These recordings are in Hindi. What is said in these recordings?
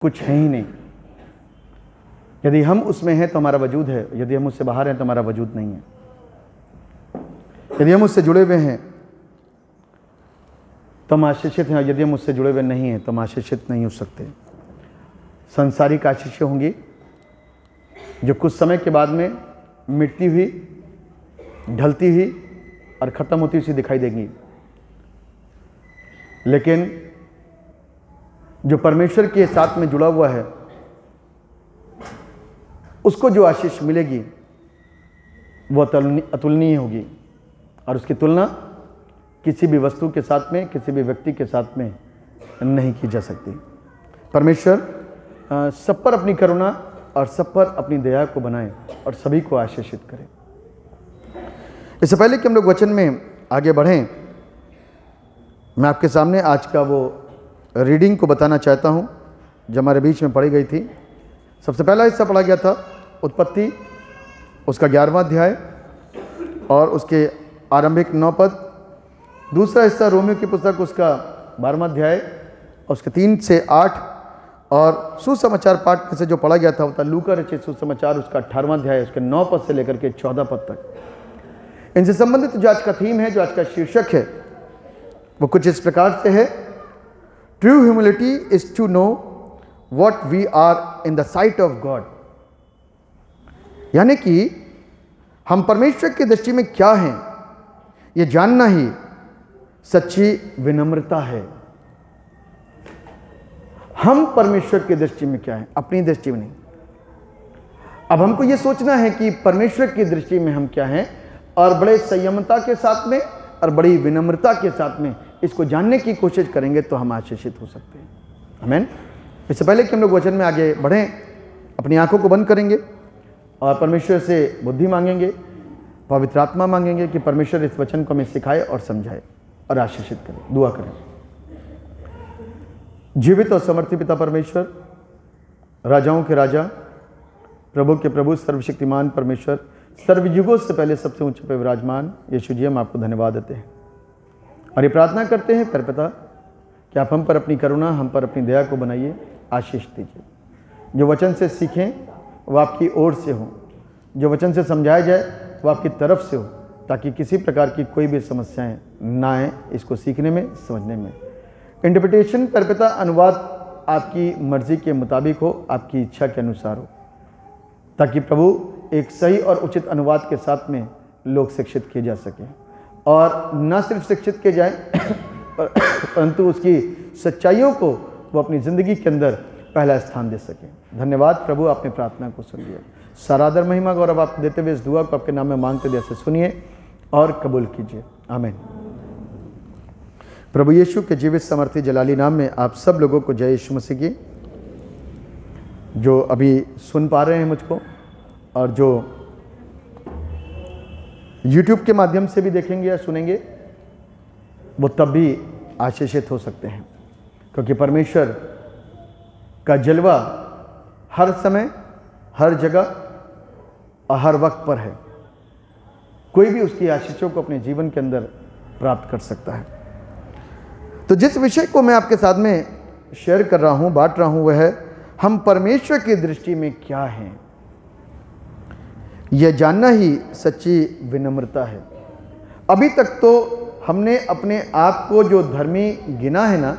कुछ है ही नहीं। यदि हम उसमें हैं तो हमारा वजूद है, यदि हम उससे बाहर हैं तो हमारा वजूद नहीं है। यदि हम उससे जुड़े हुए हैं तो हम आशीषित हैं, यदि हम उससे जुड़े हुए नहीं हैं तो हम आशीषित नहीं हो सकते। सांसारिक आशीषें होंगी जो कुछ समय के बाद में मिटती हुई, ढलती हुई और ख़त्म होती हुई दिखाई देंगी, लेकिन जो परमेश्वर के साथ में जुड़ा हुआ है उसको जो आशीष मिलेगी वो अतुलनीय होगी और उसकी तुलना किसी भी वस्तु के साथ में, किसी भी व्यक्ति के साथ में नहीं की जा सकती। परमेश्वर सब पर अपनी करुणा और सब पर अपनी दया को बनाए और सभी को आशीषित करे। इससे पहले कि हम लोग वचन में आगे बढ़ें, मैं आपके सामने आज का वो रीडिंग को बताना चाहता हूँ जो हमारे बीच में पढ़ी गई थी। सबसे पहला हिस्सा पढ़ा गया था उत्पत्ति, उसका 11वां अध्याय और उसके आरंभिक 9 पद। दूसरा हिस्सा रोमियो की पुस्तक, उसका 12वां अध्याय और उसके 3 से 8। और सुसमाचार पाठ में से जो पढ़ा गया था वो था लूका रचित सुसमाचार, उसका 18वां अध्याय, उसके 9 पद से लेकर के 14 पद तक। इनसे संबंधित जो आज का थीम है, जो आज का शीर्षक है, वो कुछ इस प्रकार से है: true humility is to know what we are in the sight of God. यानी कि हम परमेश्वर की दृष्टि में क्या हैं, ये जानना ही सच्ची विनम्रता है। हम परमेश्वर की दृष्टि में क्या हैं, अपनी दृष्टि में नहीं। अब हमको ये सोचना है कि परमेश्वर की दृष्टि में हम क्या हैं, और बड़े संयमता के साथ में और बड़ी विनम्रता के साथ में इसको जानने की कोशिश करेंगे तो हम आशीषित हो सकते हैं। आमीन। इससे पहले कि हम लोग वचन में आगे बढ़ें, अपनी आंखों को बंद करेंगे और परमेश्वर से बुद्धि मांगेंगे, पवित्र आत्मा मांगेंगे कि परमेश्वर इस वचन को हमें सिखाए और समझाए और आशीषित करे। दुआ करें। जीवित और समर्थी पिता परमेश्वर, राजाओं के राजा, प्रभु के प्रभु, सर्वशक्तिमान परमेश्वर, सर्वयुगों से पहले सबसे ऊंचे पे विराजमान यीशु जी, हम आपको धन्यवाद देते हैं और ये प्रार्थना करते हैं पर पिता कि आप हम पर अपनी करुणा, हम पर अपनी दया को बनाइए, आशीष दीजिए। जो वचन से सीखें वो आपकी ओर से हो, जो वचन से समझाया जाए वो आपकी तरफ से हो, ताकि किसी प्रकार की कोई भी समस्याएं ना आए इसको सीखने में, समझने में। इंटरप्रिटेशन पर पिता अनुवाद आपकी मर्जी के मुताबिक हो, आपकी इच्छा के अनुसार हो, ताकि प्रभु एक सही और उचित अनुवाद के साथ में लोग शिक्षित किए जा सकें, और न सिर्फ शिक्षित किए जाएं परंतु उसकी सच्चाइयों को वो अपनी ज़िंदगी के अंदर पहला स्थान दे सकें। धन्यवाद प्रभु, आपने प्रार्थना को सुन लिया। सारा आदर महिमा गौरव आप देते हुए इस दुआ को आपके नाम में मांगते जैसे सुनिए और कबूल कीजिए। आमीन। प्रभु यीशु के जीवित समर्थी जलाली नाम में आप सब लोगों को जय यीशु मसीह की। जो अभी सुन पा रहे हैं मुझको और जो YouTube के माध्यम से भी देखेंगे या सुनेंगे, वो तब भी आशीषित हो सकते हैं, क्योंकि परमेश्वर का जलवा हर समय, हर जगह और हर वक्त पर है। कोई भी उसकी आशीषों को अपने जीवन के अंदर प्राप्त कर सकता है। तो जिस विषय को मैं आपके साथ में शेयर कर रहा हूँ, बांट रहा हूँ, वह है हम परमेश्वर की दृष्टि में क्या हैं। यह जानना ही सच्ची विनम्रता है। अभी तक तो हमने अपने आप को जो धर्मी गिना है ना,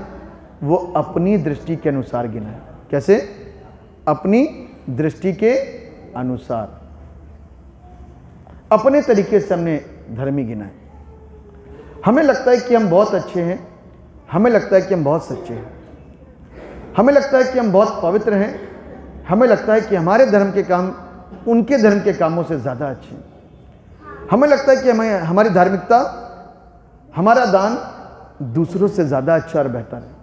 वो अपनी दृष्टि के अनुसार गिना है। कैसे? अपनी दृष्टि के अनुसार, अपने तरीके से हमने धर्मी गिना है। हमें लगता है कि हम बहुत अच्छे हैं, हमें लगता है कि हम बहुत सच्चे हैं, हमें लगता है कि हम बहुत पवित्र हैं, हमें लगता है कि हमारे धर्म के काम उनके धर्म के कामों से ज़्यादा अच्छे हैं, हमें लगता है कि हमारी धार्मिकता, हमारा दान दूसरों से ज़्यादा अच्छा और बेहतर है।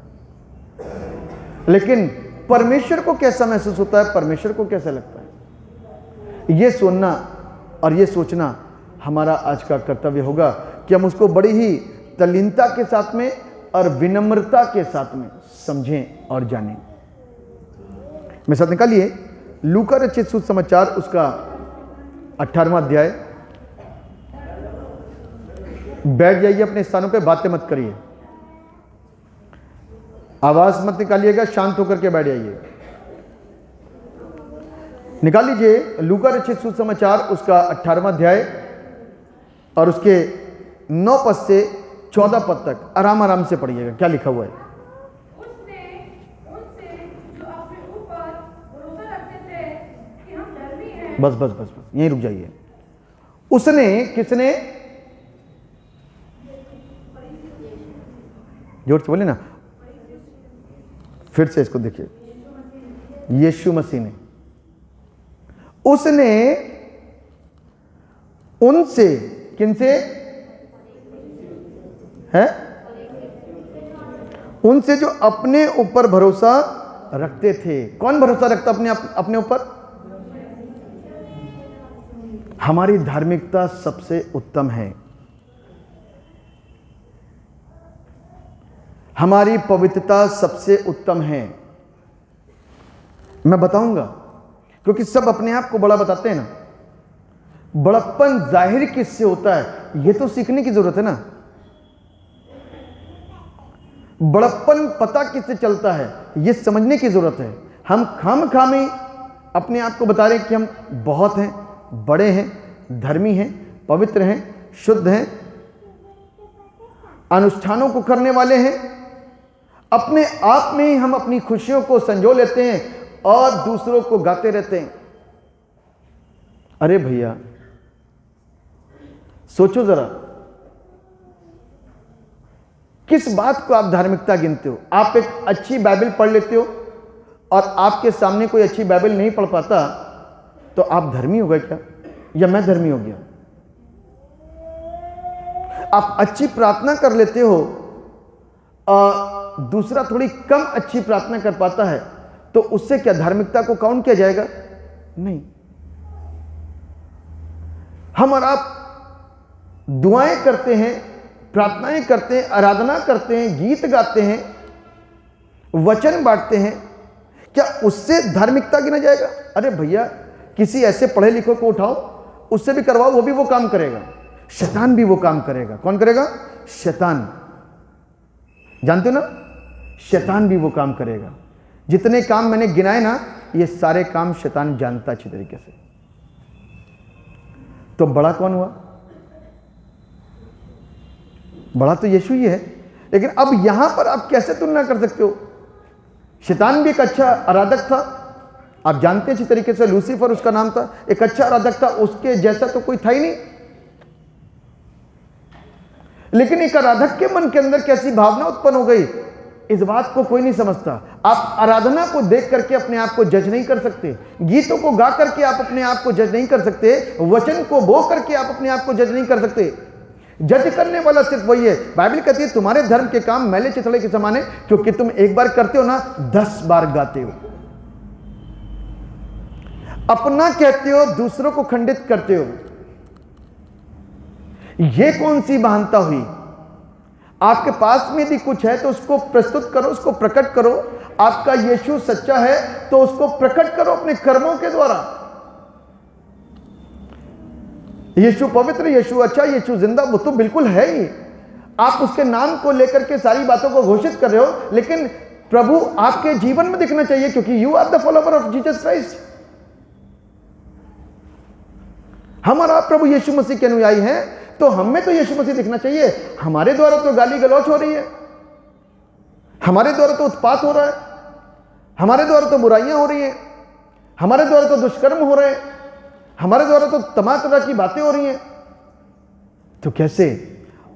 लेकिन परमेश्वर को कैसा महसूस होता है, परमेश्वर को कैसा लगता है, ये सुनना और ये सोचना हमारा आज का कर्तव्य होगा कि हम उसको बड़ी ही तल्लीनता के साथ में और विनम्रता के साथ में समझें और जानें। मेरे साथ निकालिए लूका रचित सुसमाचार, उसका 18वां अध्याय। बैठ जाइए अपने स्थानों पे, बातें मत करिए, आवाज मत निकालिएगा, शांत होकर के बैठ जाइए। निकाल लीजिए लूका रचित सुसमाचार उसका 18वां अध्याय और उसके 9 पद से 14 पद तक आराम आराम से पढ़िएगा क्या लिखा हुआ है। उसने उनसे जो अपने ऊपर भरोसा रखते थे कि हम धर्मी हैं। बस बस बस बस यहीं रुक जाइए। उसने किसने, जोर से बोले ना, फिर से इसको देखिए, यीशु मसीह ने, उसने उनसे, किनसे है, उनसे जो अपने ऊपर भरोसा रखते थे। कौन भरोसा रखता अपने ऊपर? हमारी धार्मिकता सबसे उत्तम है, हमारी पवित्रता सबसे उत्तम है। मैं बताऊंगा, क्योंकि सब अपने आप को बड़ा बताते हैं ना। बड़प्पन जाहिर किससे होता है, यह तो सीखने की जरूरत है ना। बड़प्पन पता किससे चलता है, यह समझने की जरूरत है। हम खामखामी अपने आप को बता रहे हैं कि हम बहुत हैं, बड़े हैं, धर्मी हैं, पवित्र हैं, शुद्ध हैं, अनुष्ठानों को करने वाले हैं। अपने आप में ही हम अपनी खुशियों को संजो लेते हैं और दूसरों को गाते रहते हैं। अरे भैया सोचो जरा, किस बात को आप धार्मिकता गिनते हो? आप एक अच्छी बाइबल पढ़ लेते हो और आपके सामने कोई अच्छी बाइबल नहीं पढ़ पाता तो आप धर्मी हो गए क्या, या मैं धर्मी हो गया? आप अच्छी प्रार्थना कर लेते हो दूसरा थोड़ी कम अच्छी प्रार्थना कर पाता है तो उससे क्या धार्मिकता को काउंट किया जाएगा? नहीं। हम और आप दुआएं करते हैं, प्रार्थनाएं करते हैं, आराधना करते हैं, गीत गाते हैं, वचन बांटते हैं, क्या उससे धार्मिकता गिना जाएगा? अरे भैया किसी ऐसे पढ़े लिखे को उठाओ, उससे भी करवाओ, वो भी वो काम करेगा। शैतान भी वो काम करेगा। कौन करेगा? शैतान। जानते हो ना, शैतान भी वो काम करेगा। जितने काम मैंने गिनाए ना, ये सारे काम शैतान जानता अच्छी तरीके से। तो बड़ा कौन हुआ? बड़ा तो यीशु ही है। लेकिन अब यहां पर आप कैसे तुलना कर सकते हो? शैतान भी एक अच्छा आराधक था, आप जानते हैं अच्छी तरीके से, लूसीफर उसका नाम था, एक अच्छा आराधक था, उसके जैसा तो कोई था ही नहीं। लेकिन एक आराधक के मन के अंदर कैसी भावना उत्पन्न हो गई, इस बात को कोई नहीं समझता। आप आराधना को देख करके अपने आप को जज नहीं कर सकते, गीतों को गा करके आप अपने आप को जज नहीं कर सकते, वचन को बो करके आप अपने आप को जज नहीं कर सकते। जज करने वाला सिर्फ वही है। बाइबल कहती है तुम्हारे धर्म के काम मैले चिथड़े के समान है, क्योंकि तुम एक बार करते हो ना, 10 बार गाते हो। अपना कहते हो, दूसरों को खंडित करते हो। यह कौन सी महानता हुई? आपके पास में यदि कुछ है तो उसको प्रस्तुत करो, उसको प्रकट करो। आपका यीशु सच्चा है तो उसको प्रकट करो अपने कर्मों के द्वारा। यीशु पवित्र, यीशु अच्छा, यीशु जिंदा, वो तो बिल्कुल है ही। आप उसके नाम को लेकर के सारी बातों को घोषित कर रहे हो, लेकिन प्रभु आपके जीवन में दिखना चाहिए, क्योंकि you are the follower of Jesus Christ. हम और आप प्रभु यीशु मसीह के अनुयायी हैं, तो हमें तो यीशु मसीह दिखना चाहिए। हमारे द्वारा तो गाली गलौच हो रही है, हमारे द्वारा तो उत्पात हो रहा है, हमारे द्वारा तो बुराइयां हो रही हैं, हमारे द्वारा तो दुष्कर्म हो रहे हैं, हमारे द्वारा तो तमाम तरह की बातें हो रही हैं। तो कैसे?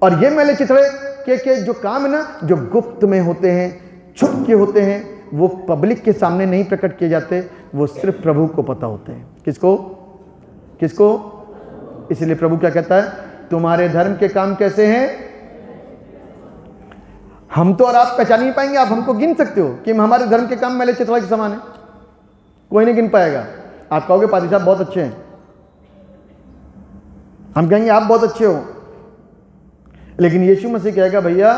और ये मैले चिथड़े के जो काम है ना, जो गुप्त में होते हैं, छुप के होते हैं, वो पब्लिक के सामने नहीं प्रकट किए जाते, वो सिर्फ प्रभु को पता होते हैं। किसको? किसको? इसलिए प्रभु क्या कहता है? तुम्हारे धर्म के काम कैसे हैं? हम तो और आप पहचान नहीं पाएंगे। आप हमको गिन सकते हो कि हमारे धर्म के काम मैले चिथड़ा के समान है? कोई नहीं गिन पाएगा। आप कहोगे पादी साहब बहुत अच्छे हैं, हम कहेंगे आप बहुत अच्छे हो, लेकिन यीशु मसीह कहेगा भैया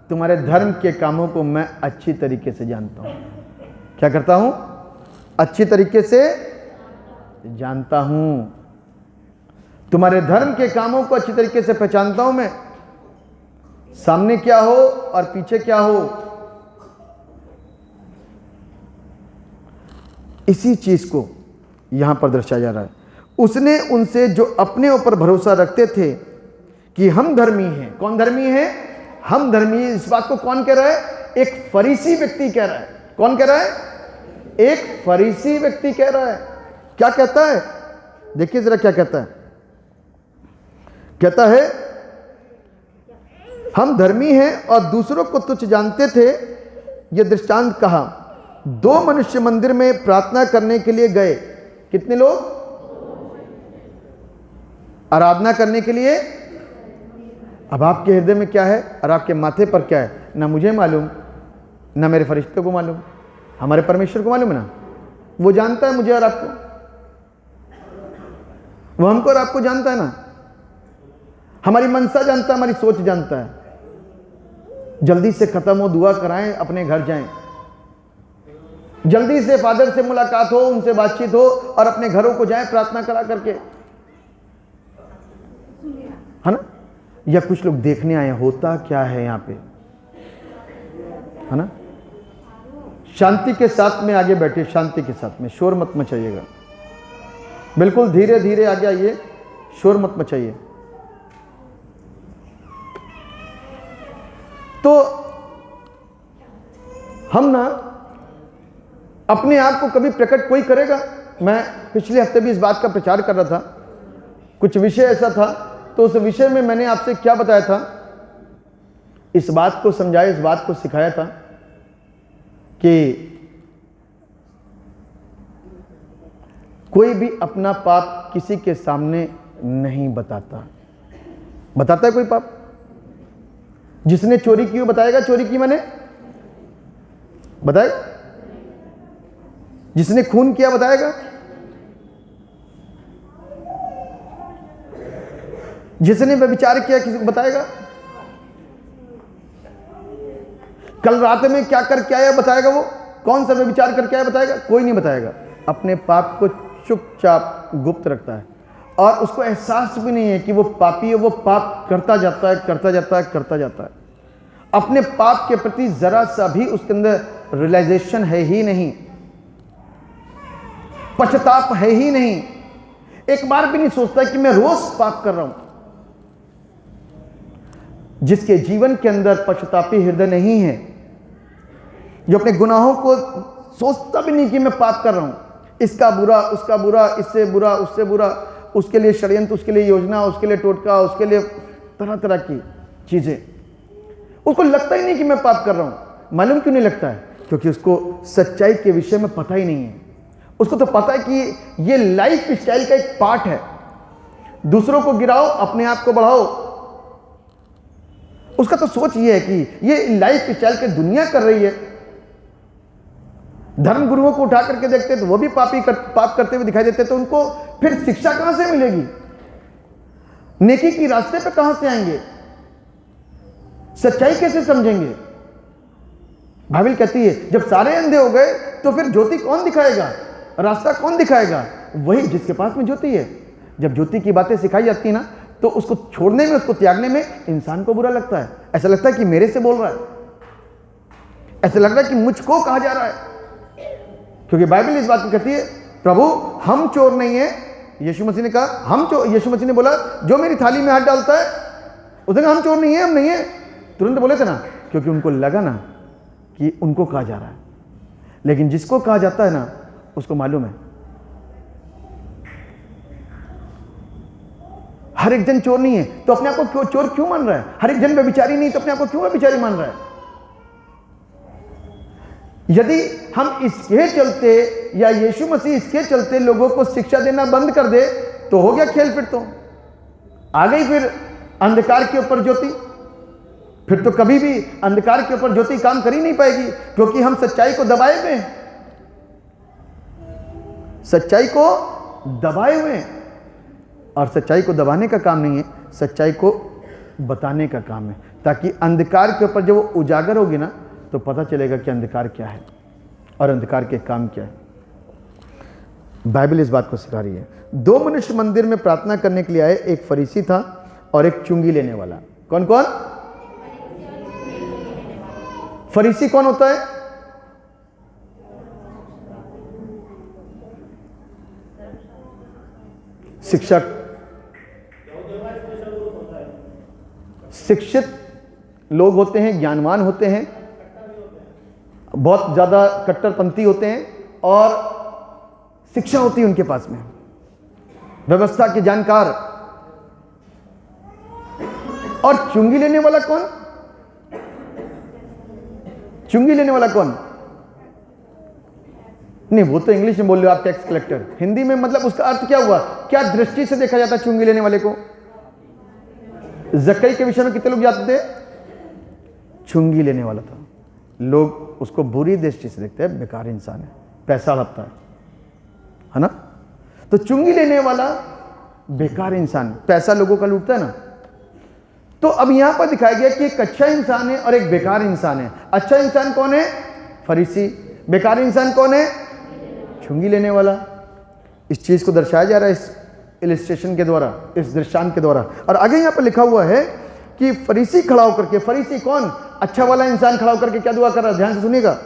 तुम्हारे धर्म के कामों को मैं अच्छी तरीके से जानता हूं। क्या करता हूं? अच्छी तरीके से जानता हूं। तुम्हारे धर्म के कामों को अच्छी तरीके से पहचानता हूं मैं, सामने क्या हो और पीछे क्या हो। इसी चीज को यहां पर दर्शाया जा रहा है। उसने उनसे जो अपने ऊपर भरोसा रखते थे कि हम धर्मी हैं। कौन धर्मी है? हम धर्मी हैं। इस बात को कौन कह रहा है? एक फरीसी व्यक्ति कह रहा है। कौन कह रहा है? एक फरीसी व्यक्ति कह रहा है। क्या कहता है? देखिए जरा क्या कहता है। कहता है हम धर्मी हैं और दूसरों को तुच्छ जानते थे। यह दृष्टांत कहा, 2 मनुष्य मंदिर में प्रार्थना करने के लिए गए। कितने लोग? आराधना करने के लिए। अब आपके हृदय में क्या है और आपके माथे पर क्या है, ना मुझे मालूम, ना मेरे फरिश्ते को मालूम, हमारे परमेश्वर को मालूम है ना। वो जानता है मुझे और आपको, वो हमको और आपको जानता है ना। हमारी मनसा जानता है, हमारी सोच जानता है। जल्दी से खत्म हो, दुआ कराएं, अपने घर जाएं। जल्दी से फादर से मुलाकात हो, उनसे बातचीत हो और अपने घरों को जाएं प्रार्थना करा करके, है ना। या कुछ लोग देखने आए होता क्या है यहाँ पे, है ना। शांति के साथ में आगे बैठे, शांति के साथ में, शोर मत मचाइएगा। बिल्कुल धीरे धीरे आगे आइए, शोर मत मचाइए। तो हम ना अपने आप को कभी प्रकट कोई करेगा। मैं पिछले हफ्ते भी इस बात का प्रचार कर रहा था। कुछ विषय ऐसा था, तो उस विषय में मैंने आपसे क्या बताया था, इस बात को समझाया, इस बात को सिखाया था कि कोई भी अपना पाप किसी के सामने नहीं बताता। बताता है कोई पाप? जिसने चोरी की वो बताएगा चोरी की मैंने? बताएगा? जिसने खून किया बताएगा? जिसने व्यभिचार किया किसी को बताएगा? कल रात में क्या करके आया बताएगा? वो कौन सा व्यभिचार करके आया बताएगा? कोई नहीं बताएगा। अपने पाप को चुपचाप गुप्त रखता है और उसको एहसास भी नहीं है कि वो पापी है। वो पाप करता जाता है, करता जाता है, करता जाता है। अपने पाप के प्रति जरा सा भी उसके अंदर रियलाइजेशन है ही नहीं, पश्चाताप है ही नहीं। एक बार भी नहीं सोचता कि मैं रोज पाप कर रहा हूं। जिसके जीवन के अंदर पश्चातापी हृदय नहीं है, जो अपने गुनाहों को सोचता भी नहीं कि मैं पाप कर रहा हूं, इसका बुरा, उसका बुरा, इससे बुरा, उससे बुरा, उसके लिए षड्यंत्र, उसके लिए योजना, उसके लिए टोटका, उसके लिए तरह तरह की चीजें, उसको लगता ही नहीं कि मैं पाप कर रहा हूं। मालूम क्यों नहीं लगता है? क्योंकि उसको सच्चाई के विषय में पता ही नहीं है। उसको तो पता है कि ये लाइफ स्टाइल का एक पार्ट है। दूसरों को गिराओ, अपने आप को बढ़ाओ। उसका तो सोच ये है कि ये लाइफ स्टाइल की दुनिया कर रही है। धर्म गुरुओं को उठा करके देखते तो वो भी पाप करते हुए दिखाई देते, तो उनको फिर शिक्षा कहां से मिलेगी? नेकी की रास्ते पे कहां से आएंगे? सच्चाई कैसे समझेंगे? बाइबल कहती है जब सारे अंधे हो गए तो फिर ज्योति कौन दिखाएगा, रास्ता कौन दिखाएगा? वही जिसके पास में ज्योति है। जब ज्योति की बातें सिखाई जाती है ना, तो उसको छोड़ने में, उसको त्यागने में इंसान को बुरा लगता है। ऐसा लगता है कि मेरे से बोल रहा है, ऐसा लग रहा है कि मुझको कहा जा रहा है। क्योंकि बाइबल इस बात को कहती है, प्रभु हम चोर नहीं है। यीशु मसीह ने कहा हम चोर, यीशु मसीह ने बोला जो मेरी थाली में हाथ डालता है, उसने कहा हम चोर नहीं है, हम नहीं है। तुरंत बोले थे ना, क्योंकि उनको लगा ना कि उनको कहा जा रहा है। लेकिन जिसको कहा जाता है ना, उसको मालूम है। हर एक जन चोर नहीं है तो अपने आप को चोर क्यों मान रहा है? हर एक जन व्यभिचारी नहीं तो अपने आप को क्यों व्यभिचारी मान रहा है? यदि हम इसके चलते या यीशु मसीह इसके चलते लोगों को शिक्षा देना बंद कर दे तो हो गया खेल। फिर तो आ गई फिर अंधकार के ऊपर ज्योति। फिर तो कभी भी अंधकार के ऊपर ज्योति काम कर ही नहीं पाएगी, क्योंकि हम सच्चाई को दबाए हुए हैं। सच्चाई को दबाए हुए हैं। और सच्चाई को दबाने का काम नहीं है, सच्चाई को बताने का काम है, ताकि अंधकार के ऊपर जब वो उजागर होगी ना, तो पता चलेगा कि अंधकार क्या है और अंधकार के काम क्या है। बाइबल इस बात को सिखा रही है। 2 मनुष्य मंदिर में प्रार्थना करने के लिए आए, एक फरीसी था और एक चुंगी लेने वाला। कौन कौन? फरीसी कौन होता है? शिक्षक, शिक्षित लोग होते हैं, ज्ञानवान होते हैं, बहुत ज़्यादा कट्टरपंथी होते हैं और शिक्षा होती है उनके पास में, व्यवस्था के जानकार। और चुंगी लेने वाला कौन? चुंगी लेने वाला कौन? नहीं, वो तो इंग्लिश में बोल रहे हो आप, टैक्स कलेक्टर। हिंदी में मतलब उसका अर्थ क्या हुआ? क्या दृष्टि से देखा जाता चुंगी लेने वाले को? जक्कई के विषय में कितने लोग जानते थे? चुंगी लेने वाला था, लोग उसको बुरी दृष्टि से देखते हैं, बेकार इंसान है, पैसा हड़पता है ना। तो चुंगी लेने वाला बेकार इंसान, पैसा लोगों का लूटता है ना। तो अब यहां पर दिखाया गया कि एक अच्छा इंसान है और एक बेकार इंसान है। अच्छा इंसान कौन है? फरीसी। बेकार इंसान कौन है? चुंगी लेने वाला। इस चीज को दर्शाया जा रहा है इस इलिस्ट्रेशन के द्वारा, इस दृष्टांत के द्वारा। और आगे यहां पर लिखा हुआ है कि फरीसी खड़ा होकर के, फरीसी कौन? अच्छा वाला इंसान खड़ा होकर के क्या दुआ कर रहा है? ध्यान से सुनिएगा।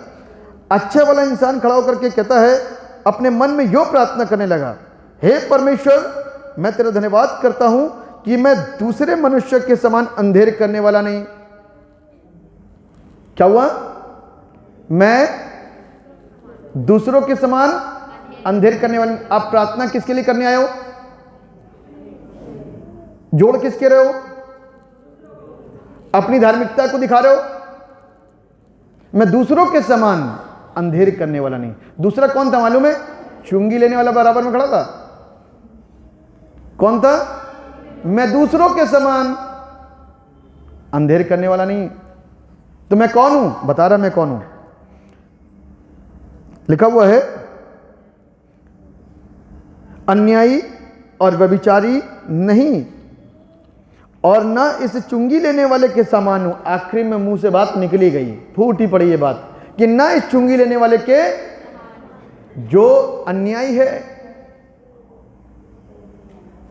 अच्छा वाला इंसान खड़ा होकर के कहता है, अपने मन में यो प्रार्थना करने लगा, हे परमेश्वर, मैं तेरा धन्यवाद करता हूं कि मैं दूसरे मनुष्य के समान अंधेर करने वाला नहीं। क्या हुआ? मैं दूसरों के समान अंधेर करने वाला। आप प्रार्थना किसके लिए करने आए हो? जोड़ किसके रहे हो? अपनी धार्मिकता को दिखा रहे हो। मैं दूसरों के समान अंधेर करने वाला नहीं। दूसरा कौन था मालूम है? चुंगी लेने वाला बराबर में खड़ा था। कौन था? मैं दूसरों के समान अंधेर करने वाला नहीं। तो मैं कौन हूं? बता रहा मैं कौन हूं। लिखा हुआ है, अन्यायी और व्यभिचारी नहीं, और ना इस चुंगी लेने वाले के समान हूं। आखिरी में मुंह से बात निकली गई, फूटी पड़ी ये बात कि ना इस चुंगी लेने वाले के, जो अन्यायी है,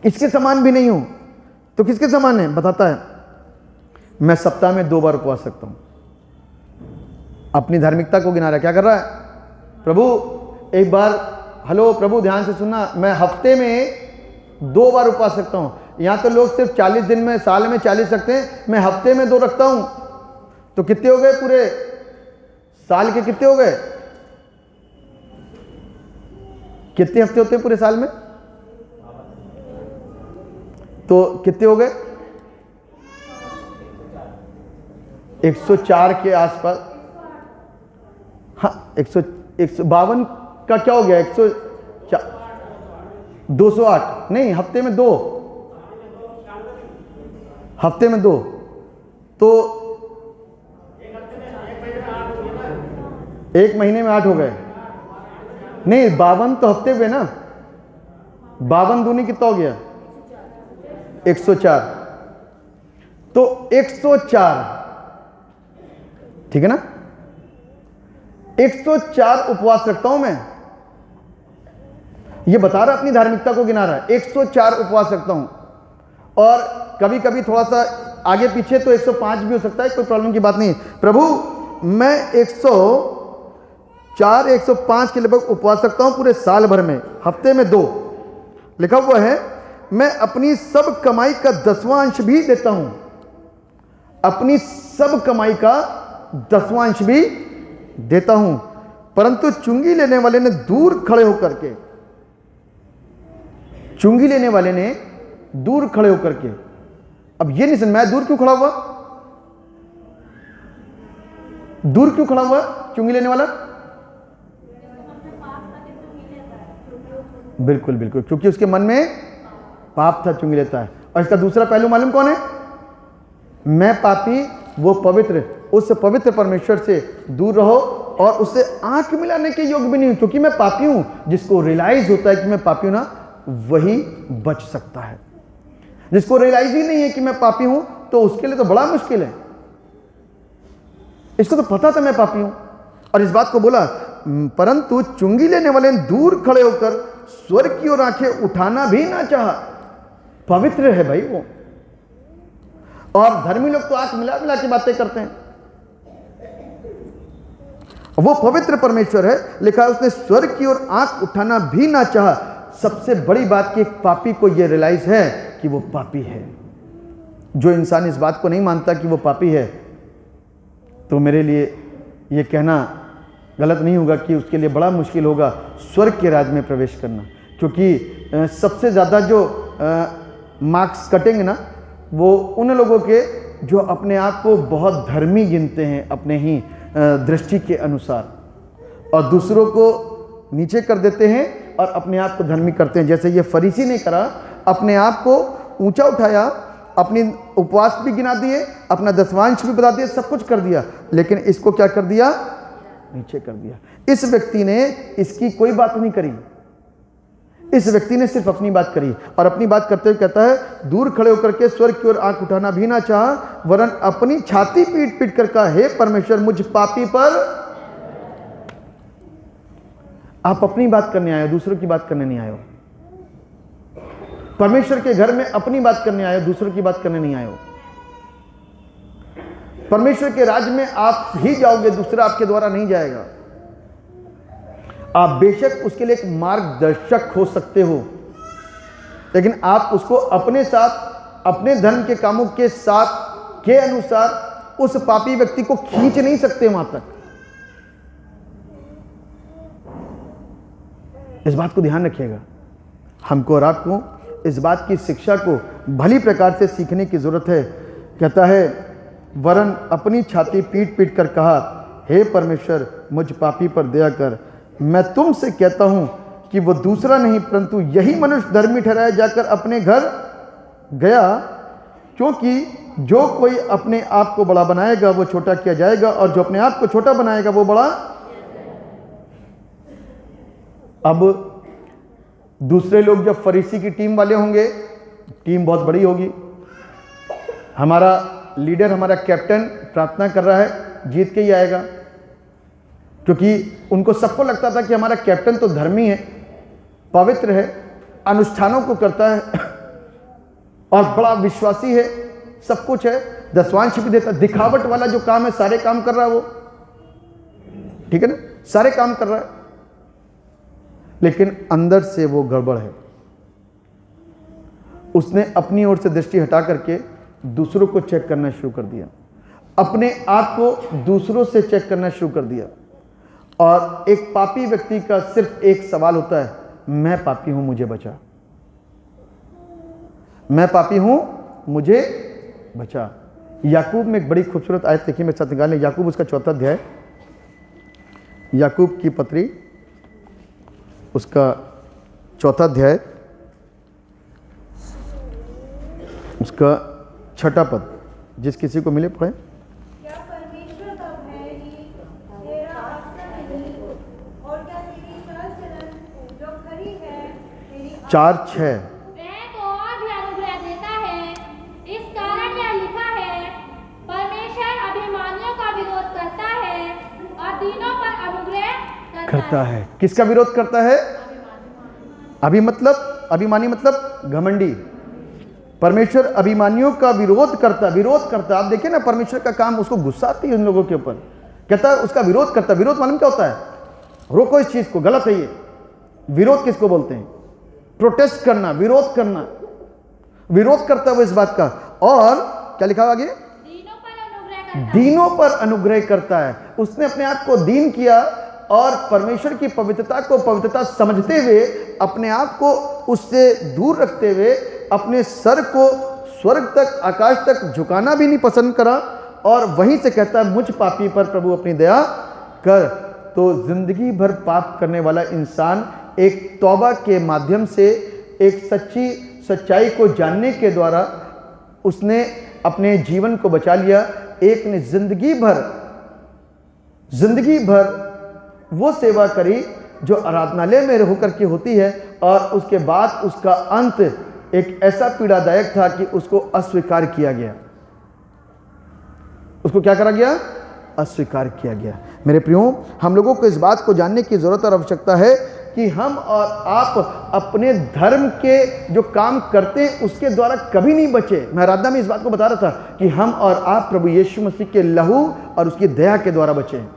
इसके समान भी नहीं हूं। तो किसके समान है? बताता है, मैं सप्ताह में 2 बार उपवास सकता हूं। अपनी धार्मिकता को गिना रहा है। क्या कर रहा है? प्रभु एक बार, हेलो प्रभु ध्यान से सुनना, मैं हफ्ते में 2 बार उपवास सकता हूं। यहां तो लोग सिर्फ 40 दिन में, साल में 40 रखते हैं, मैं हफ्ते में 2 रखता हूं। तो कितने हो गए? पूरे साल के कितने हो गए? कितने हफ्ते होते हैं पूरे साल में? तो कितने हो गए? 104 के आसपास। हाँ, 152 का क्या हो गया? 104, 208 नहीं, हफ्ते में 2, हफ्ते में 2, तो 1 महीने में 8 हो गए। नहीं, 52 तो हफ्ते हुए ना। 52 दूनी कितना हो गया? 104। तो 104, ठीक है ना। 104 उपवास रखता हूं मैं। ये बता रहा, अपनी धार्मिकता को गिना रहा है। 104 उपवास रखता हूं, और कभी कभी थोड़ा सा आगे पीछे तो 105 भी हो सकता है, कोई प्रॉब्लम की बात नहीं। प्रभु मैं 104 105 के लगभग उपवास रखता हूं पूरे साल भर में, हफ्ते में 2। लिखा हुआ है, मैं अपनी सब कमाई का 10वां अंश भी देता हूं। अपनी सब कमाई का 10वां अंश भी देता हूं। परंतु चुंगी लेने वाले ने दूर खड़े होकर के, चुंगी लेने वाले ने दूर खड़े होकर के, अब ये नहीं समझ, मैं दूर क्यों खड़ा हुआ? दूर क्यों खड़ा हुआ चुंगी लेने वाला? बिल्कुल बिल्कुल, क्योंकि उसके मन में पाप था, चुंगी लेता है। और इसका दूसरा पहलू मालूम कौन है? मैं पापी, वो पवित्र। उस पवित्र परमेश्वर से दूर रहो, और उससे आंख मिलाने के योग्य भी नहीं हूं, क्योंकि मैं पापी हूं। जिसको रियलाइज होता है कि मैं पापी हूं ना, वही बच सकता है। जिसको रियलाइज ही नहीं है कि मैं पापी हूं, तो उसके लिए तो बड़ा मुश्किल है। इसको तो पता था मैं पापी हूं, और इस बात को बोला। परंतु चुंगी लेने वाले ने दूर खड़े होकर स्वर्ग की ओर आंखें उठाना भी ना चाहा। पवित्र है भाई वो, और धर्मी लोग तो आंख मिला मिला के बातें करते हैं। वो पवित्र परमेश्वर है। लिखा है, उसने स्वर्ग की ओर आंख उठाना भी ना चाहा, सबसे बड़ी बात कि एक पापी को यह रियलाइज है कि वो पापी है। जो इंसान इस बात को नहीं मानता कि वो पापी है, तो मेरे लिए ये कहना गलत नहीं होगा कि उसके लिए बड़ा मुश्किल होगा स्वर्ग के राज्य में प्रवेश करना। क्योंकि सबसे ज़्यादा जो मार्क्स कटेंगे ना, वो उन लोगों के जो अपने आप को बहुत धर्मी गिनते हैं अपने ही दृष्टि के अनुसार, और दूसरों को नीचे कर देते हैं और अपने आप को धर्मी करते हैं। जैसे ये फरीसी ने करा, अपने आप को ऊंचा उठाया, अपनी उपवास भी गिना दिए, अपना दशवांश भी बता दिए, सब कुछ कर दिया, लेकिन इसको क्या कर दिया? नीचे कर दिया। इस व्यक्ति ने इसकी कोई बात नहीं करी, इस व्यक्ति ने सिर्फ अपनी बात करी, और अपनी बात करते हुए कहता है, दूर खड़े होकर के स्वर्ग की ओर आंख उठाना भी ना चाहा, वरन अपनी छाती पीट पीट कर कहा, हे परमेश्वर मुझ पापी पर। आप अपनी बात करने आए हो, दूसरों की बात करने नहीं आए हो। परमेश्वर के घर में अपनी बात करने आए हो, दूसरों की बात करने नहीं आए हो। परमेश्वर के राज्य में आप ही जाओगे, दूसरा आपके द्वारा नहीं जाएगा। आप बेशक उसके लिए एक मार्गदर्शक हो सकते हो, लेकिन आप उसको अपने साथ, अपने धर्म के कामों के साथ के अनुसार उस पापी व्यक्ति को खींच नहीं सकते वहां तक। इस बात को ध्यान रखिएगा। हमको और आपको इस बात की शिक्षा को भली प्रकार से सीखने की जरूरत है। कहता है, वरन अपनी छाती पीट पीट कर कहा, हे परमेश्वर मुझ पापी पर दया कर। मैं तुमसे कहता हूं कि वो दूसरा नहीं परंतु यही मनुष्य धर्मी ठहराया जाकर अपने घर गया, क्योंकि जो कोई अपने आप को बड़ा बनाएगा वो छोटा किया जाएगा, और जो अपने आप को छोटा बनाएगा वो बड़ा। अब दूसरे लोग जब फरीसी की टीम वाले होंगे, टीम बहुत बड़ी होगी, हमारा लीडर, हमारा कैप्टन प्रार्थना कर रहा है जीत के ही आएगा, क्योंकि उनको सबको लगता था कि हमारा कैप्टन तो धर्मी है, पवित्र है, अनुष्ठानों को करता है और बड़ा विश्वासी है, सब कुछ है, दशवांश भी देता, दिखावट वाला जो काम है सारे काम कर रहा है वो, ठीक है ना, सारे काम कर रहा है, लेकिन अंदर से वो गड़बड़ है। उसने अपनी ओर से दृष्टि हटा करके दूसरों को चेक करना शुरू कर दिया, अपने आप को दूसरों से चेक करना शुरू कर दिया। और एक पापी व्यक्ति का सिर्फ एक सवाल होता है, मैं पापी हूं, मुझे बचा। मैं पापी हूं, मुझे बचा। याकूब में एक बड़ी खूबसूरत आयत देखिए, मेरे साथ निकालें, याकूब उसका 4 अध्याय, याकूब की पत्री उसका 4 अध्याय उसका 6 पद, जिस किसी को मिले पढ़े। क्या परमेश्वर का भय ही तेरा आश्रय नहीं, और क्या तेरी चाल चलन जो खरी है तेरी 4:6। वह तो और भी अनुग्रह देता है, इस कारण यह लिखा है, परमेश्वर अभिमानियों का विरोध करता है और दीनों पर अनुग्रह करता है। किसका विरोध करता है? अभिमानी मतलब घमंडी। परमेश्वर अभिमानियों का विरोध करता। आप देखिए ना, परमेश्वर का काम, उसको गुस्सा आती है उन लोगों के ऊपर, कहता है उसका विरोध करता। विरोध मालूम क्या होता है? रोको इस चीज को, गलत है ये। विरोध किसको बोलते हैं? प्रोटेस्ट करना, विरोध करना। विरोध करता है वो इस बात का। और क्या लिखा आगे? दीनों पर अनुग्रह करता है। उसने अपने आप को दीन किया और परमेश्वर की पवित्रता को पवित्रता समझते हुए, अपने आप को उससे दूर रखते हुए, अपने सर को स्वर्ग तक, आकाश तक झुकाना भी नहीं पसंद करा, और वहीं से कहता है, मुझ पापी पर प्रभु अपनी दया कर। तो जिंदगी भर पाप करने वाला इंसान एक तौबा के माध्यम से, एक सच्चाई को जानने के द्वारा उसने अपने जीवन को बचा लिया। एक ने जिंदगी भर वो सेवा करी जो आराधनालय में होकर के होती है, और उसके बाद उसका अंत एक ऐसा पीड़ादायक था कि उसको अस्वीकार किया गया। उसको क्या करा गया? अस्वीकार किया गया। मेरे प्रियो, हम लोगों को इस बात को जानने की जरूरत और आवश्यकता है कि हम और आप अपने धर्म के जो काम करते हैं उसके द्वारा कभी नहीं बचे। मैं आराधना में इस बात को बता रहा था कि हम और आप प्रभु यीशु मसीह के लहू और उसकी दया के द्वारा बचे हैं।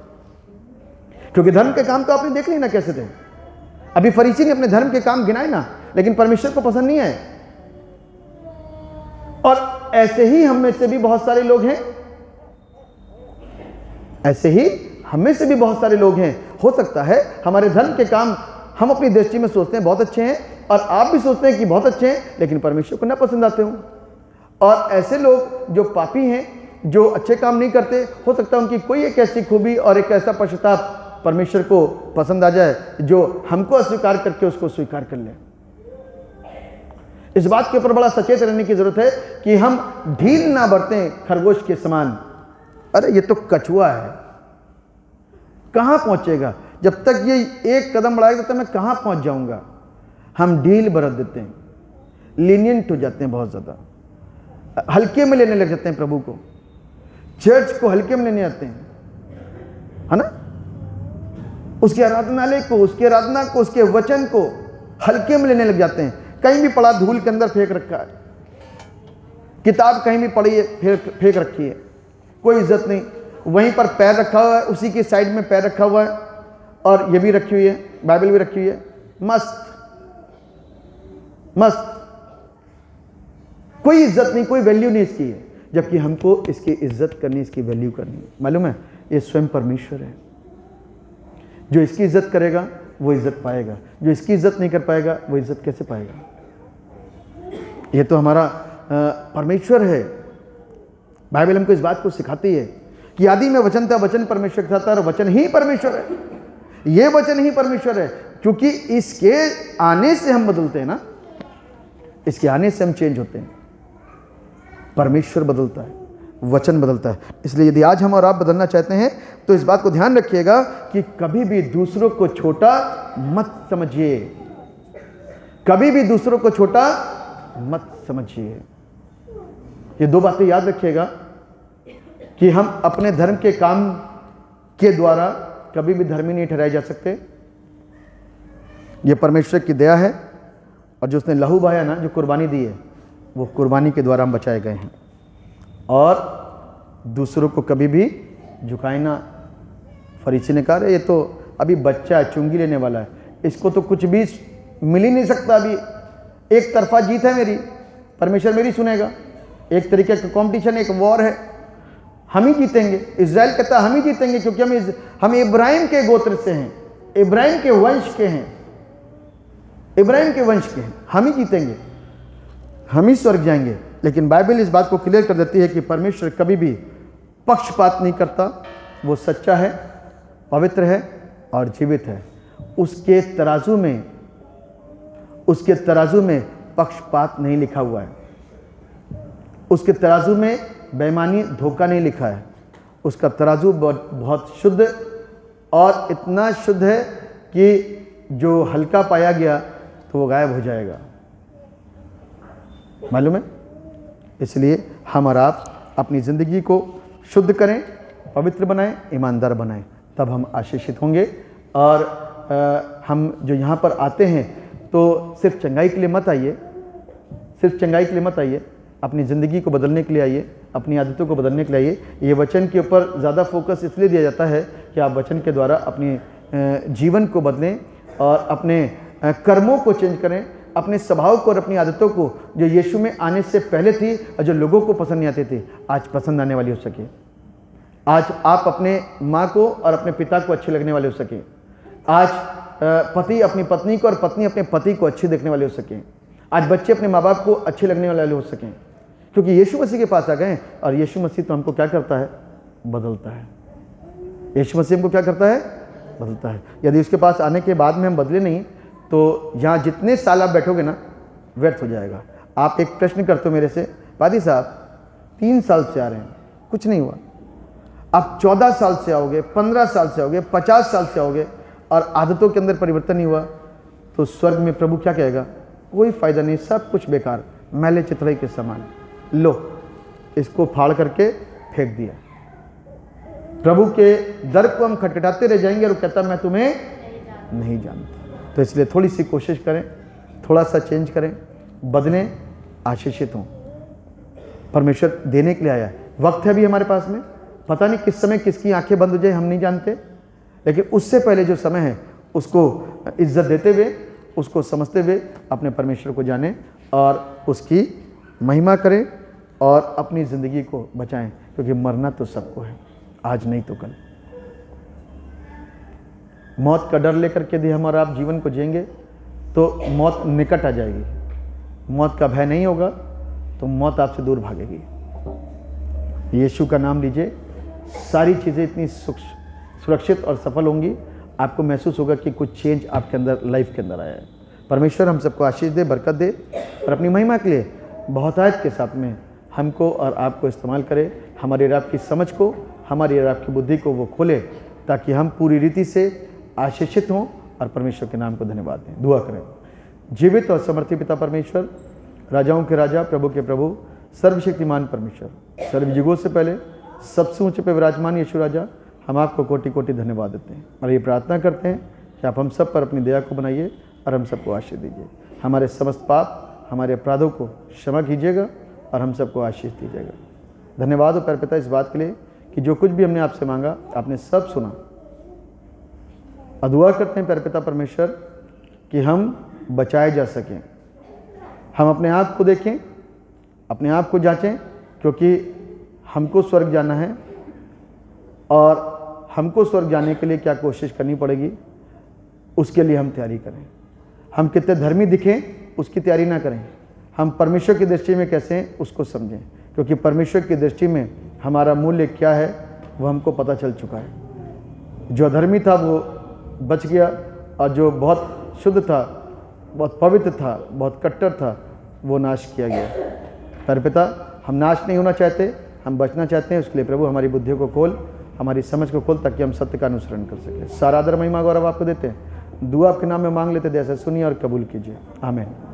क्योंकि धर्म के काम तो आपने देख ली ना कैसे थे। अभी फरीसी ने अपने धर्म के काम गिनाए ना, लेकिन परमेश्वर को पसंद नहीं आए। और ऐसे ही हम में से भी बहुत सारे लोग हैं, ऐसे ही हम में से भी बहुत सारे लोग हैं। हो सकता है हमारे धर्म के काम हम अपनी दृष्टि में सोचते हैं बहुत अच्छे हैं, और आप भी सोचते हैं कि बहुत अच्छे हैं, लेकिन परमेश्वर को ना पसंद आते हो। और ऐसे लोग जो पापी हैं, जो अच्छे काम नहीं करते, हो सकता है उनकी कोई एक ऐसी खूबी और एक ऐसा पश्चाताप परमेश्वर को पसंद आ जाए जो हमको अस्वीकार करके उसको स्वीकार कर ले। इस बात के ऊपर बड़ा सचेत रहने की जरूरत है कि हम ढील ना बरतें खरगोश के समान। अरे ये तो कछुआ है, कहां पहुंचेगा, जब तक ये एक कदम बढ़ाएगा तब तक मैं कहां पहुंच जाऊंगा। हम ढील बरत देते हैं, लीनियंट हो जाते हैं, बहुत ज्यादा हल्के में लेने लग जाते हैं प्रभु को, चर्च को हल्के में लेने आते हैं, है ना। उसके आराधनालय को, उसकी आराधना को, उसके वचन को हल्के में लेने लग जाते हैं। कहीं भी पड़ा धूल के अंदर फेंक रखा है, किताब कहीं भी पड़ी है फेंक रखी है, कोई इज्जत नहीं। वहीं पर पैर रखा हुआ है, उसी की साइड में पैर रखा हुआ है, और ये भी रखी हुई है, बाइबल भी रखी हुई है, मस्त मस्त, कोई इज्जत नहीं, कोई वैल्यू नहीं इसकी है। जबकि हमको इसकी इज्जत करनी, इसकी वैल्यू करनी। मालूम है, ये स्वयं परमेश्वर है। जो इसकी इज्जत करेगा वो इज्जत पाएगा, जो इसकी इज्जत नहीं कर पाएगा वो इज्जत कैसे पाएगा। ये तो हमारा परमेश्वर है। बाइबल हमको इस बात को सिखाती है कि आदि में वचन था, वचन परमेश्वर के साथ था, और वचन ही परमेश्वर है। ये वचन ही परमेश्वर है, क्योंकि इसके आने से हम बदलते हैं ना, इसके आने से हम चेंज होते हैं। परमेश्वर बदलता है, वचन बदलता है। इसलिए यदि आज हम और आप बदलना चाहते हैं तो इस बात को ध्यान रखिएगा कि कभी भी दूसरों को छोटा मत समझिए, कभी भी दूसरों को छोटा मत समझिए। ये दो बातें याद रखिएगा कि हम अपने धर्म के काम के द्वारा कभी भी धर्मी नहीं ठहराए जा सकते। ये परमेश्वर की दया है, और जो उसने लहू बहाया ना, जो कुर्बानी दी है, वो कुर्बानी के द्वारा हम बचाए गए हैं। और दूसरों को कभी भी झुकाए ना। फरीसी ने कहा, ये तो अभी बच्चा है, चुंगी लेने वाला है, इसको तो कुछ भी मिल ही नहीं सकता। अभी एक तरफा जीत है मेरी, परमेश्वर मेरी सुनेगा। एक तरीके का कंपटीशन, एक वॉर है, हम ही जीतेंगे। इज़राइल कहता है हम ही जीतेंगे, क्योंकि हम इब्राहिम के गोत्र से हैं, इब्राहिम के वंश के हैं, इब्राहिम के वंश के हैं, हम ही जीतेंगे, हम ही स्वर्ग जाएंगे। लेकिन बाइबल इस बात को क्लियर कर देती है कि परमेश्वर कभी भी पक्षपात नहीं करता। वो सच्चा है, पवित्र है और जीवित है। उसके तराजू में पक्षपात नहीं लिखा हुआ है, उसके तराजू में बेईमानी, धोखा नहीं लिखा है। उसका तराजू बहुत शुद्ध, और इतना शुद्ध है कि जो हल्का पाया गया तो वो गायब हो जाएगा। मालूम है। इसलिए हम और आप अपनी ज़िंदगी को शुद्ध करें, पवित्र बनाएं, ईमानदार बनाएं, तब हम आशीषित होंगे। और हम जो यहाँ पर आते हैं तो सिर्फ चंगाई के लिए मत आइए, सिर्फ चंगाई के लिए मत आइए, अपनी ज़िंदगी को बदलने के लिए आइए, अपनी आदतों को बदलने के लिए आइए। ये वचन के ऊपर ज़्यादा फोकस इसलिए दिया जाता है कि आप वचन के द्वारा अपनी जीवन को बदलें और अपने कर्मों को चेंज करें, अपने स्वभाव को और अपनी आदतों को, जो यीशु में आने से पहले थी और जो लोगों को पसंद नहीं आती थी, आज पसंद आने वाली हो सके। आज आप अपने माँ को और अपने पिता को अच्छे लगने वाले हो सके। आज पति अपनी पत्नी को और पत्नी अपने पति को अच्छी देखने वाले हो सकें। आज बच्चे अपने माँ बाप को अच्छे लगने वाले हो सकें, क्योंकि यीशु मसीह के पास आ गए। और यीशु मसीह तो हमको क्या करता है? बदलता है। यीशु मसीह हमको क्या करता है? बदलता है। यदि उसके पास आने के बाद में हम बदले नहीं तो यहाँ जितने साल आप बैठोगे ना, व्यर्थ हो जाएगा। आप एक प्रश्न करते हो मेरे से, पादी साहब 3 साल से आ रहे हैं, कुछ नहीं हुआ। आप 14 साल से आओगे, 15 साल से आओगे, 50 साल से आओगे और आदतों के अंदर परिवर्तन नहीं हुआ, तो स्वर्ग में प्रभु क्या कहेगा? कोई फायदा नहीं, सब कुछ बेकार, मैले चितरई के समान, लो इसको फाड़ करके फेंक दिया। प्रभु के दर को हम खटखटाते रह जाएंगे और वो कहता मैं तुम्हें नहीं जानता। तो इसलिए थोड़ी सी कोशिश करें, थोड़ा सा चेंज करें, बदलें, आशीषित हों। परमेश्वर देने के लिए आया है। वक्त है अभी हमारे पास में, पता नहीं किस समय किसकी आंखें बंद हो जाए, हम नहीं जानते, लेकिन उससे पहले जो समय है उसको इज्जत देते हुए, उसको समझते हुए अपने परमेश्वर को जानें और उसकी महिमा करें और अपनी ज़िंदगी को बचाएं, क्योंकि मरना तो सबको है, आज नहीं तो कल। मौत का डर लेकर के यदि हम और आप जीवन को जिएंगे तो मौत निकट आ जाएगी। मौत का भय नहीं होगा तो मौत आपसे दूर भागेगी। यीशु का नाम लीजिए, सारी चीज़ें इतनी सुरक्षित और सफल होंगी, आपको महसूस होगा कि कुछ चेंज आपके अंदर, लाइफ के अंदर आया है। परमेश्वर हम सबको आशीष दे, बरकत दे और अपनी महिमा के लिए बहुतायत के साथ में हमको और आपको इस्तेमाल करे। हमारी और आपकी समझ को, हमारी और आपकी बुद्धि को वो खोले, ताकि हम पूरी रीति से आशीषित हों और परमेश्वर के नाम को धन्यवाद दें। दुआ करें। जीवित और समर्थी पिता परमेश्वर, राजाओं के राजा, प्रभु के प्रभु, सर्वशक्तिमान परमेश्वर, सर्वयुगों से पहले सबसे ऊंचे पे विराजमान यीशु राजा, हम आपको कोटि कोटि धन्यवाद देते हैं और ये प्रार्थना करते हैं कि आप हम सब पर अपनी दया को बनाइए और हम सबको आशीष दीजिए। हमारे समस्त पाप, हमारे अपराधों को क्षमा कीजिएगा और हम सबको आशीष दीजिएगा। धन्यवाद हो प्यारे पिता इस बात के लिए कि जो कुछ भी हमने आपसे मांगा आपने सब सुना। और दुआ करते हैं प्यारे पिता परमेश्वर कि हम बचाए जा सकें, हम अपने आप को देखें, अपने आप को जांचें, क्योंकि हमको स्वर्ग जाना है और हमको स्वर्ग जाने के लिए क्या कोशिश करनी पड़ेगी उसके लिए हम तैयारी करें। हम कितने धर्मी दिखें उसकी तैयारी ना करें, हम परमेश्वर की दृष्टि में कैसे हैं उसको समझें, क्योंकि परमेश्वर की दृष्टि में हमारा मूल्य क्या है वो हमको पता चल चुका है। जो अधर्मी था वो बच गया और जो बहुत शुद्ध था, बहुत पवित्र था, बहुत कट्टर था, वो नाश किया गया। पर पिता हम नाश नहीं होना चाहते, हम बचना चाहते हैं। उसके लिए प्रभु हमारी बुद्धि को खोल, हमारी समझ को खोल, ताकि हम सत्य का अनुसरण कर सकें। सारा आदर महिमा गौरव आपको देते हैं। दुआ आपके नाम में मांग लेते, जैसे सुनिए और कबूल कीजिए। आमीन।